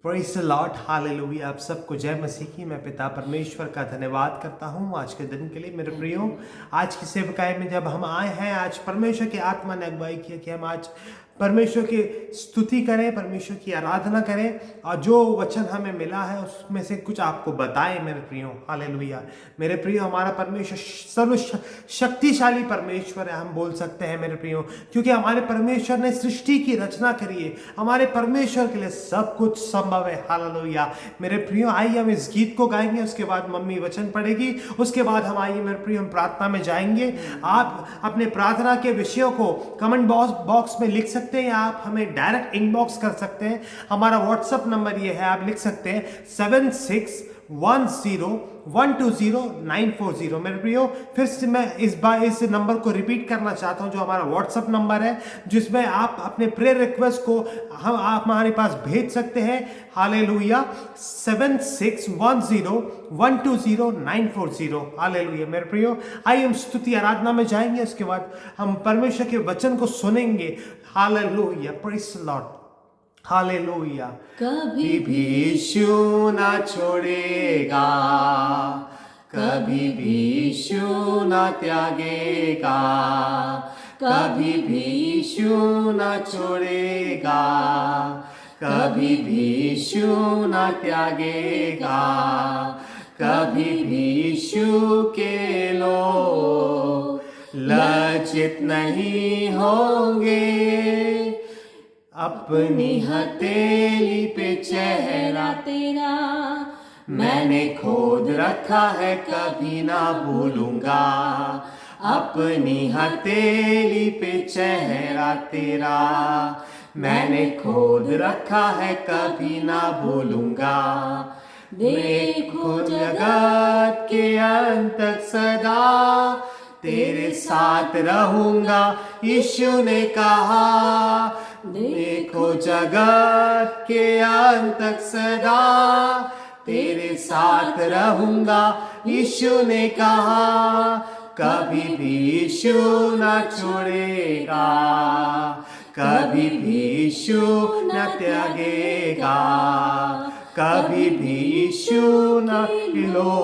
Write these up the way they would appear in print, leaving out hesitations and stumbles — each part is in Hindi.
Praise the Lord, hallelujah. आप सबको जय मसीह की। मैं पिता परमेश्वर का धन्यवाद करता हूँ आज के दिन के लिए। मेरे थैंक प्रियो, यू। आज की सेवकाई में जब हम आए हैं, आज परमेश्वर की आत्मा ने अगुवाई किया कि हम आज परमेश्वर की स्तुति करें, परमेश्वर की आराधना करें और जो वचन हमें मिला है उसमें से कुछ आपको बताएं। मेरे प्रियो, हालेलुया। मेरे प्रियो, हमारा परमेश्वर सर्व शक्तिशाली परमेश्वर है, हम बोल सकते हैं मेरे प्रियो, क्योंकि हमारे परमेश्वर ने सृष्टि की रचना करी है। हमारे परमेश्वर के लिए सब कुछ संभव है, हालेलुया। मेरे प्रियो, आइए हम इस गीत को गाएंगे, उसके बाद मम्मी वचन पढ़ेगी, उसके बाद हम आइए मेरे प्रियो हम प्रार्थना में जाएंगे। आप अपने प्रार्थना के विषयों को कमेंट बॉक्स में लिख सकते हैं या आप हमें डायरेक्ट इनबॉक्स कर सकते हैं। हमारा व्हाट्सएप नंबर ये है, आप लिख सकते हैं 7610120940। मेरे प्रियो, फिर से मैं इस नंबर को रिपीट करना चाहता हूं, जो हमारा व्हाट्सएप नंबर है, जिसमें आप अपने प्रेयर रिक्वेस्ट को आप हमारे पास भेज सकते हैं। हालेलुया। 7610120940। हालेलुया। मेरे प्रियो, आइए हम स्तुति आराधना में जाएंगे, उसके बाद हम परमेश्वर के वचन को सुनेंगे। Hallelujah. Praise the Lord. Hallelujah. कभी भी यीशु ना छोड़ेगा, कभी भी यीशु ना त्यागेगा, कभी भी यीशु ना छोड़ेगा, कभी भी यीशु ना त्यागेगा, कभी भी यीशु के लोग लज्जित नहीं होंगे। अपनी हथेली पे चेहरा तेरा मैंने खोद रखा है, कभी ना भूलूंगा। अपनी हथेली पे चेहरा तेरा मैंने खोद रखा है, कभी ना भूलूंगा। देखो जगत के अंत तक सदा तेरे साथ रहूंगा, यीशु ने कहा। देखो जगत के अंत तक सदा तेरे साथ रहूंगा, यीशु ने कहा। कभी भी यीशु ना छोड़ेगा, कभी भी यीशु न त्यागेगा, कभी भी यीशु न लो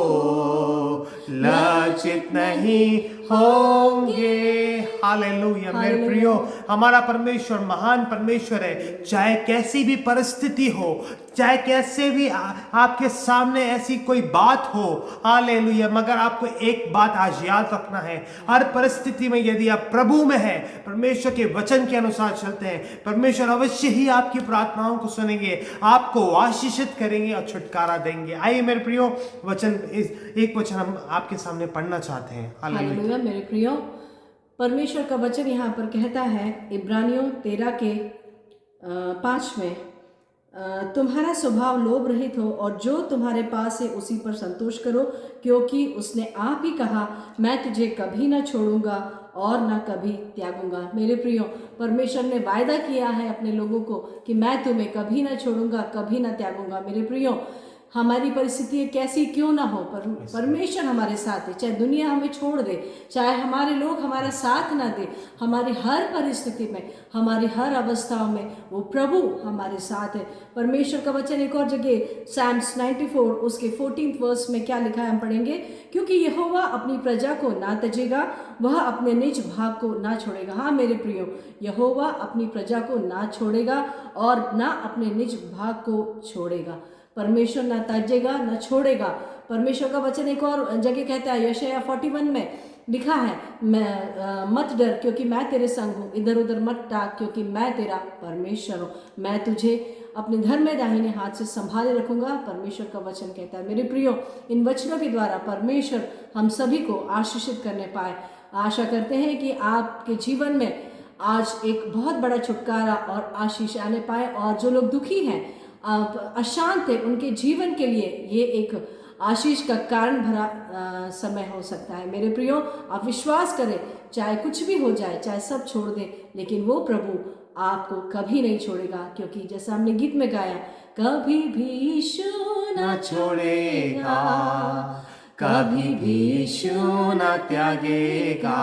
लज्जित नहीं होंगे। हालेलुया। मेरे प्रियो, हमारा परमेश्वर महान परमेश्वर है। चाहे कैसी भी परिस्थिति हो, चाहे कैसे भी आपके सामने ऐसी कोई बात हो, हालेलुया, मगर आपको एक बात आज याद रखना है, हर परिस्थिति में यदि आप प्रभु में हैं, परमेश्वर के वचन के अनुसार चलते हैं, परमेश्वर अवश्य ही आपकी प्रार्थनाओं को सुनेंगे, आपको आशीषित करेंगे और छुटकारा देंगे। आइए मेरे प्रियो, एक वचन हम आपके सामने पढ़ना चाहते हैं। हालेलुया। मेरे प्रियो, परमेश्वर का वचन यहाँ पर कहता है, इब्रानियों 13 के 5 में, तुम्हारा स्वभाव लोभ रहित हो और जो तुम्हारे पास है उसी पर संतोष करो, क्योंकि उसने आप ही कहा, मैं तुझे कभी ना छोड़ूंगा और ना कभी त्यागूंगा। मेरे प्रियो, परमेश्वर ने वायदा किया है अपने लोगों को कि मैं तुम्हें कभी ना छोड़ूंगा, कभी ना त्यागूंगा। मेरे प्रियो, हमारी परिस्थितियाँ कैसी क्यों ना हो, परमेश्वर हमारे साथ है। चाहे दुनिया हमें छोड़ दे, चाहे हमारे लोग हमारा साथ ना दे, हमारी हर परिस्थिति में, हमारी हर अवस्थाओं में वो प्रभु हमारे साथ है। परमेश्वर का वचन एक और जगह साम्स 94 उसके 14 वर्स में क्या लिखा है, हम पढ़ेंगे। क्योंकि यहोवा अपनी प्रजा को ना त्यजेगा, वह अपने निज भाग को ना छोड़ेगा। हाँ मेरे प्रियो, यहोवा अपनी प्रजा को ना छोड़ेगा और ना अपने निज भाग को छोड़ेगा। परमेश्वर ना त्याजेगा ना छोड़ेगा। परमेश्वर का वचन एक और जगह कहता है, यशायाह 41 में लिखा है, मत डर क्योंकि मैं तेरे संग हूँ, इधर उधर मत टाक क्योंकि मैं तेरा परमेश्वर हूँ, मैं तुझे अपने धर में दाहिने हाथ से संभाले रखूंगा। परमेश्वर का वचन कहता है। मेरे प्रियो, इन वचनों के द्वारा परमेश्वर हम सभी को आशीषित करने पाए। आशा करते हैं कि आपके जीवन में आज एक बहुत बड़ा छुटकारा और आशीष आने पाए, और जो लोग दुखी हैं, अशांत है, उनके जीवन के लिए ये एक आशीष का कारण भरा समय हो सकता है। मेरे प्रियो, आप विश्वास करें, चाहे कुछ भी हो जाए, चाहे सब छोड़ दें, लेकिन वो प्रभु आपको कभी नहीं छोड़ेगा, क्योंकि जैसा हमने गीत में गाया, कभी भी यीशु ना छोड़ेगा, कभी भी यीशु न त्यागेगा,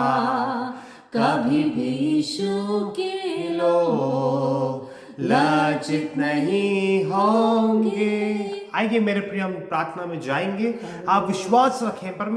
कभी भी यीशु के लोग लज्जित नहीं होंगे। आइए मेरे प्रिय, हम प्रार्थना में जाएंगे। आप विश्वास रखें। पर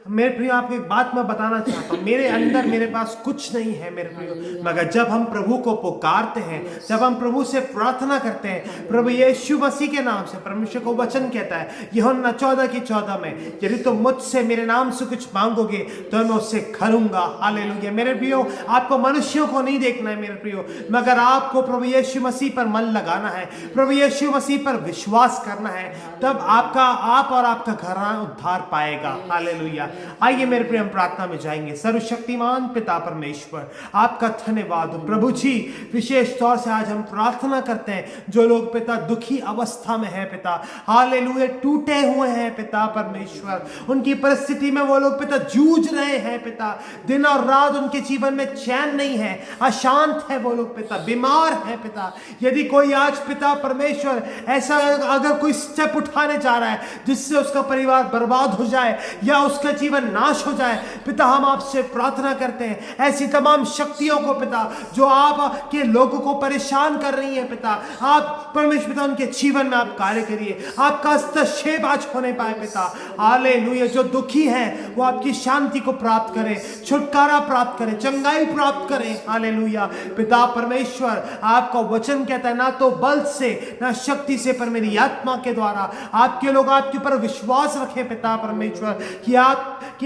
मेरे प्रिय, आपको एक बात मैं बताना चाहता हूँ। मेरे अंदर मेरे पास कुछ नहीं है मेरे प्रिय, मगर जब हम प्रभु को पुकारते हैं, जब हम प्रभु से प्रार्थना करते हैं, प्रभु यीशु मसीह के नाम से, परमेश्वर को वचन कहता है यूहन्ना 14:14 में, यदि तुम मुझसे मेरे नाम से कुछ मांगोगे तो मैं उससे करूंगा। हालेलुया। मेरे प्रियो, आपको मनुष्यों को नहीं देखना है मेरे प्रियो, मगर आपको प्रभु यीशु मसीह पर मन लगाना है, प्रभु यीशु मसीह पर विश्वास करना है, तब आप और आपका घराना उद्धार पाएगा। हालेलुया। आइए मेरे प्रिय, हम प्रार्थना में जाएंगे। सर्वशक्तिमान पिता परमेश्वर, आपका धन्यवाद हो प्रभु जी। विशेष तौर से आज हम प्रार्थना करते हैं जो लोग पिता दुखी अवस्था में है पिता, हालेलुया, टूटे हुए हैं पिता परमेश्वर, उनकी परिस्थिति में वो लोग पिता जूझ रहे हैं पिता, दिन और रात उनके जीवन में चैन नहीं है, अशांत है वो लोग पिता, बीमार है पिता। यदि कोई आज पिता परमेश्वर ऐसा अगर कोई स्टेप उठाने जा रहा है जिससे उसका परिवार बर्बाद हो जाए या उसका जीवन नाश हो जाए, पिता हम आपसे प्रार्थना करते हैं ऐसी तमाम शक्तियों को पिता जो आप के लोगों को परेशान कर रही है पिता, आप परमेश्वर पिता उनके जीवन में आप कार्य करिए, आपका हस्तक्षेप आज होने पाए पिता। हालेलुया। जो दुखी है वो आपकी शांति को प्राप्त करें, छुटकारा प्राप्त करें, चंगाई प्राप्त करें। हालेलुया। पिता परमेश्वर, आपका वचन कहता है ना तो बल से ना शक्ति से पर मेरी आत्मा के द्वारा आपके लोग आपके ऊपर विश्वास रखें पिता परमेश्वर कि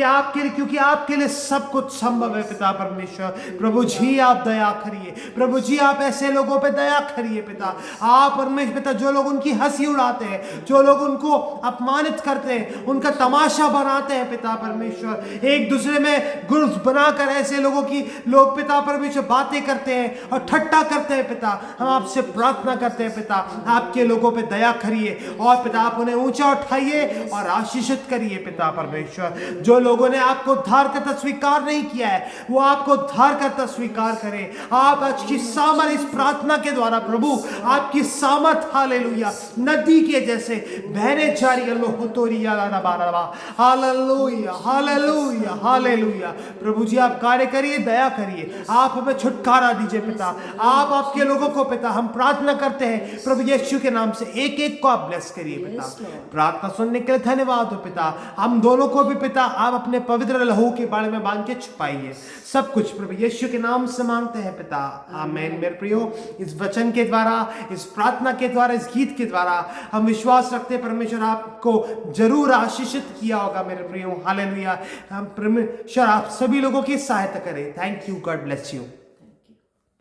आपके लिए, क्योंकि आपके लिए सब कुछ संभव है पिता परमेश्वर। प्रभु जी आप दया करिए, प्रभु जी आप ऐसे लोगों पे दया करिए पिता। आप परमेश्वर पिता जो लोग उनकी हंसी उड़ाते हैं, जो लोग उनको अपमानित करते हैं, उनका तमाशा बनाते हैं पिता परमेश्वर, एक दूसरे में गुर्ज बनाकर ऐसे लोगों की लोग पिता परमेश्वर बातें करते हैं और ठट्टा करते हैं पिता, हम आपसे प्रार्थना करते हैं पिता आपके लोगों पे दया करिए और पिता आप उन्हें ऊंचा उठाइए और आशीषित करिए पिता परमेश्वर। जो लोगों ने आपको उद्धार करता स्वीकार नहीं किया है वो आपको उद्धार करता स्वीकार करें। आप आज की सामर्थ इस प्रार्थना के द्वारा प्रभु आपकी सामर्थ हालेलुया नदी के जैसे बहने जा रही है। Hallelujah hallelujah hallelujah. प्रभु जी आप कार्य करिए, दया करिए, आप हमें छुटकारा दीजिए पिता। आप आपके लोगों को पिता हम प्रार्थना करते हैं प्रभु यीशु के नाम से, एक एक को आप ब्लेस करिए पिता। प्रार्थना सुनने के लिए धन्यवाद हो पिता। हम दोनों को भी पिता आप अपने पवित्र लहू के बारे में बांध के छुपाइए। सब कुछ प्रभु यीशु के नाम से मांगते हैं पिता, आमीन। मेरे प्रियो, इस वचन के द्वारा, इस प्रार्थना के द्वारा, इस गीत के द्वारा हम विश्वास रखते हैं परमेश्वर आपको जरूर आशीषित किया होगा मेरे प्रियो। हालेलुया। हम परमेश्वर आप सभी लोगों की सहायता करें। Thank you. God bless you.